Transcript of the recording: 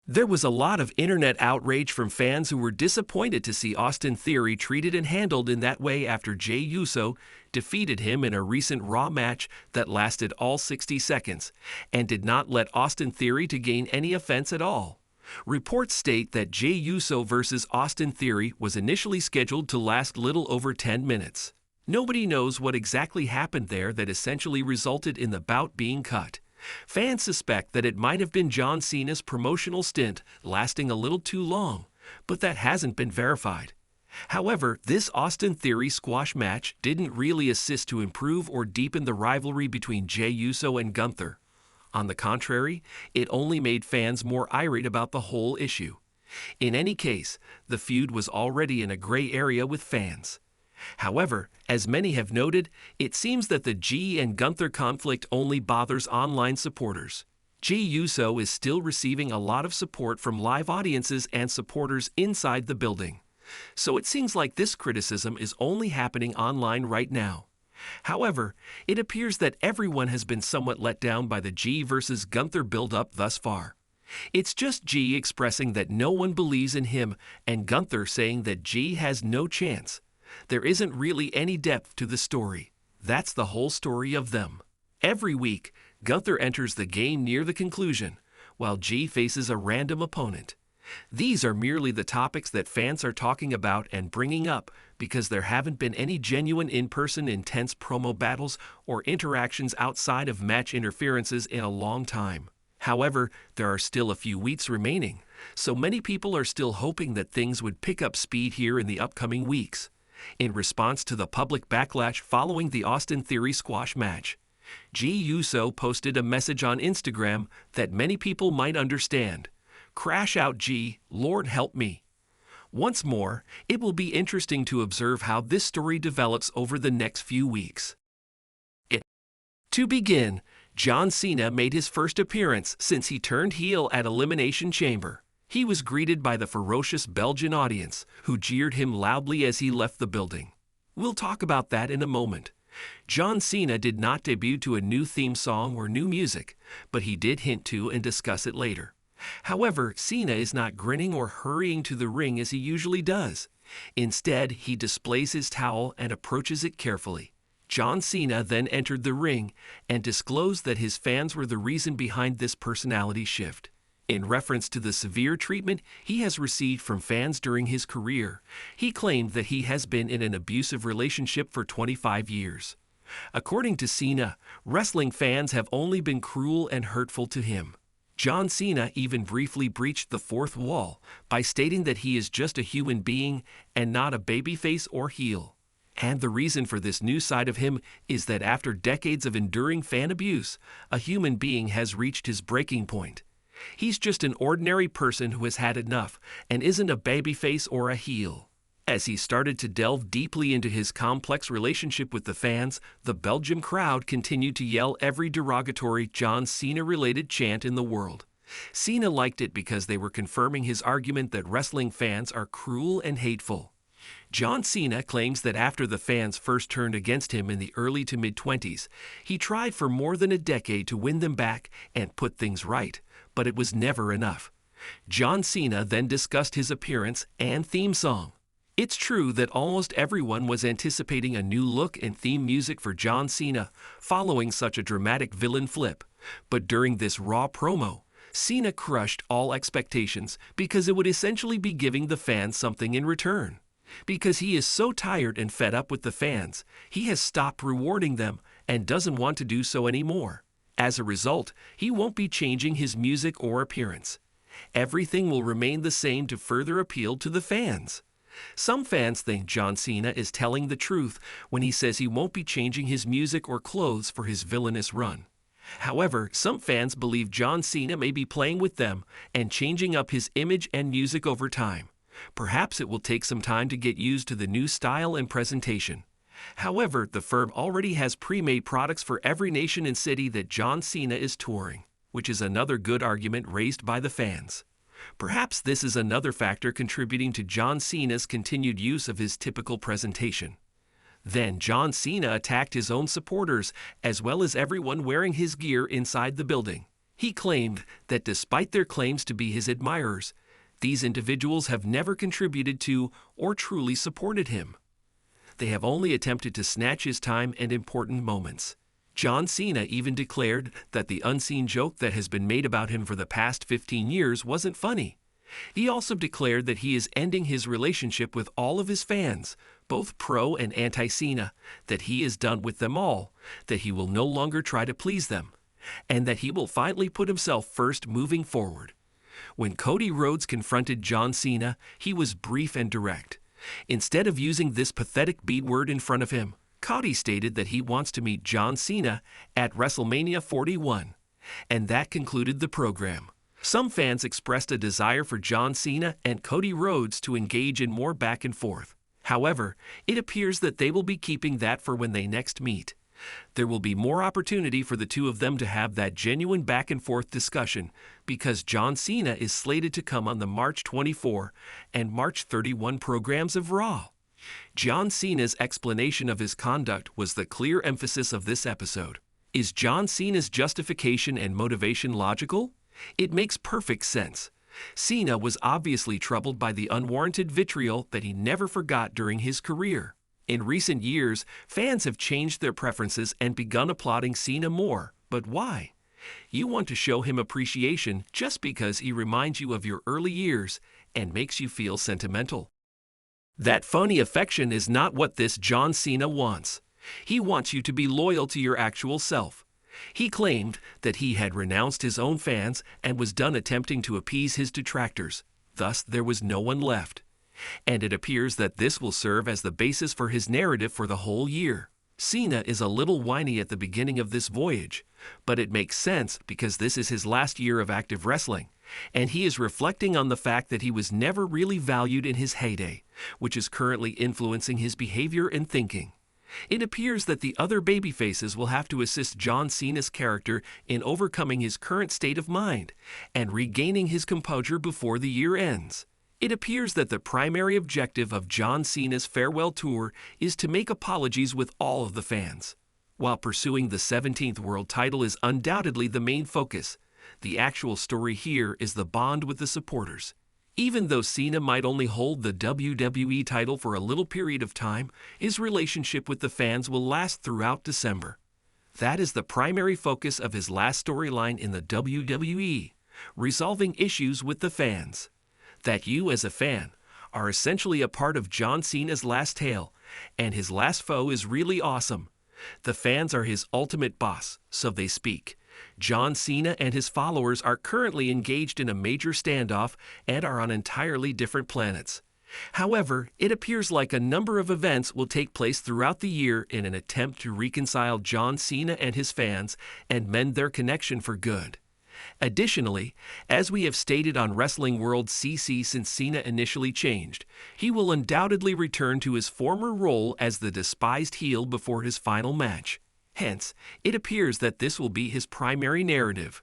There was a lot of internet outrage from fans who were disappointed to see Austin Theory treated and handled in that way after Jey Uso defeated him in a recent Raw match that lasted all 60 seconds and did not let Austin Theory to gain any offense at all. Reports state that Jey Uso versus Austin Theory was initially scheduled to last little over 10 minutes. Nobody knows what exactly happened there that essentially resulted in the bout being cut. Fans suspect that it might have been John Cena's promotional stint lasting a little too long, but that hasn't been verified. However, this Austin Theory squash match didn't really assist to improve or deepen the rivalry between Jey Uso and Gunther. On the contrary, it only made fans more irate about the whole issue. In any case, the feud was already in a gray area with fans. However, as many have noted, it seems that the Jey and Gunther conflict only bothers online supporters. Jey Uso is still receiving a lot of support from live audiences and supporters inside the building. So it seems like this criticism is only happening online right now. However, it appears that everyone has been somewhat let down by the Jey versus Gunther build-up thus far. It's just Jey expressing that no one believes in him and Gunther saying that Jey has no chance. There isn't really any depth to the story. That's the whole story of them. Every week, Gunther enters the game near the conclusion, while Jey faces a random opponent. These are merely the topics that fans are talking about and bringing up because there haven't been any genuine in-person intense promo battles or interactions outside of match interferences in a long time. However, there are still a few weeks remaining, so many people are still hoping that things would pick up speed here in the upcoming weeks. In response to the public backlash following the Austin Theory squash match, Jey Uso posted a message on Instagram that many people might understand. "Crash out, Jey, Lord help me." Once more, it will be interesting to observe how this story develops over the next few weeks. To begin, John Cena made his first appearance since he turned heel at Elimination Chamber. He was greeted by the ferocious Belgian audience, who jeered him loudly as he left the building. We'll talk about that in a moment. John Cena did not debut to a new theme song or new music, but he did hint to and discuss it later. However, Cena is not grinning or hurrying to the ring as he usually does. Instead, he displays his towel and approaches it carefully. John Cena then entered the ring and disclosed that his fans were the reason behind this personality shift. In reference to the severe treatment he has received from fans during his career, he claimed that he has been in an abusive relationship for 25 years. According to Cena, wrestling fans have only been cruel and hurtful to him. John Cena even briefly breached the fourth wall by stating that he is just a human being and not a babyface or heel. And the reason for this new side of him is that after decades of enduring fan abuse, a human being has reached his breaking point. He's just an ordinary person who has had enough and isn't a babyface or a heel. As he started to delve deeply into his complex relationship with the fans, the Belgian crowd continued to yell every derogatory John Cena-related chant in the world. Cena liked it because they were confirming his argument that wrestling fans are cruel and hateful. John Cena claims that after the fans first turned against him in the early to mid-20s, he tried for more than a decade to win them back and put things right, but it was never enough. John Cena then discussed his appearance and theme song. It's true that almost everyone was anticipating a new look and theme music for John Cena following such a dramatic villain flip, but during this Raw promo, Cena crushed all expectations because it would essentially be giving the fans something in return. Because he is so tired and fed up with the fans, he has stopped rewarding them and doesn't want to do so anymore. As a result, he won't be changing his music or appearance. Everything will remain the same to further appeal to the fans. Some fans think John Cena is telling the truth when he says he won't be changing his music or clothes for his villainous run. However, some fans believe John Cena may be playing with them and changing up his image and music over time. Perhaps it will take some time to get used to the new style and presentation. However, the firm already has pre-made products for every nation and city that John Cena is touring, which is another good argument raised by the fans. Perhaps this is another factor contributing to John Cena's continued use of his typical presentation. Then John Cena attacked his own supporters as well as everyone wearing his gear inside the building. He claimed that despite their claims to be his admirers, these individuals have never contributed to or truly supported him. They have only attempted to snatch his time and important moments. John Cena even declared that the unseen joke that has been made about him for the past 15 years wasn't funny. He also declared that he is ending his relationship with all of his fans, both pro and anti-Cena, that he is done with them all, that he will no longer try to please them, and that he will finally put himself first moving forward. When Cody Rhodes confronted John Cena, he was brief and direct. Instead of using this pathetic B word in front of him, Cody stated that he wants to meet John Cena at WrestleMania 41, and that concluded the program. Some fans expressed a desire for John Cena and Cody Rhodes to engage in more back and forth. However, it appears that they will be keeping that for when they next meet. There will be more opportunity for the two of them to have that genuine back and forth discussion because John Cena is slated to come on the March 24 and March 31 programs of Raw. John Cena's explanation of his conduct was the clear emphasis of this episode. Is John Cena's justification and motivation logical? It makes perfect sense. Cena was obviously troubled by the unwarranted vitriol that he never forgot during his career. In recent years, fans have changed their preferences and begun applauding Cena more. But why? You want to show him appreciation just because he reminds you of your early years and makes you feel sentimental. That phony affection is not what this John Cena wants. He wants you to be loyal to your actual self. He claimed that he had renounced his own fans and was done attempting to appease his detractors. Thus, there was no one left. And it appears that this will serve as the basis for his narrative for the whole year. Cena is a little whiny at the beginning of this voyage, but it makes sense because this is his last year of active wrestling, and he is reflecting on the fact that he was never really valued in his heyday, which is currently influencing his behavior and thinking. It appears that the other babyfaces will have to assist John Cena's character in overcoming his current state of mind and regaining his composure before the year ends. It appears that the primary objective of John Cena's farewell tour is to make apologies with all of the fans. While pursuing the 17th world title is undoubtedly the main focus, the actual story here is the bond with the supporters. Even though Cena might only hold the WWE title for a little period of time, his relationship with the fans will last throughout December. That is the primary focus of his last storyline in the WWE, resolving issues with the fans. That you, as a fan, are essentially a part of John Cena's last tale, and his last foe is really awesome. The fans are his ultimate boss, so they speak. John Cena and his followers are currently engaged in a major standoff and are on entirely different planets. However, it appears like a number of events will take place throughout the year in an attempt to reconcile John Cena and his fans and mend their connection for good. Additionally, as we have stated on Wrestling World CC since Cena initially changed, he will undoubtedly return to his former role as the despised heel before his final match. Hence, it appears that this will be his primary narrative.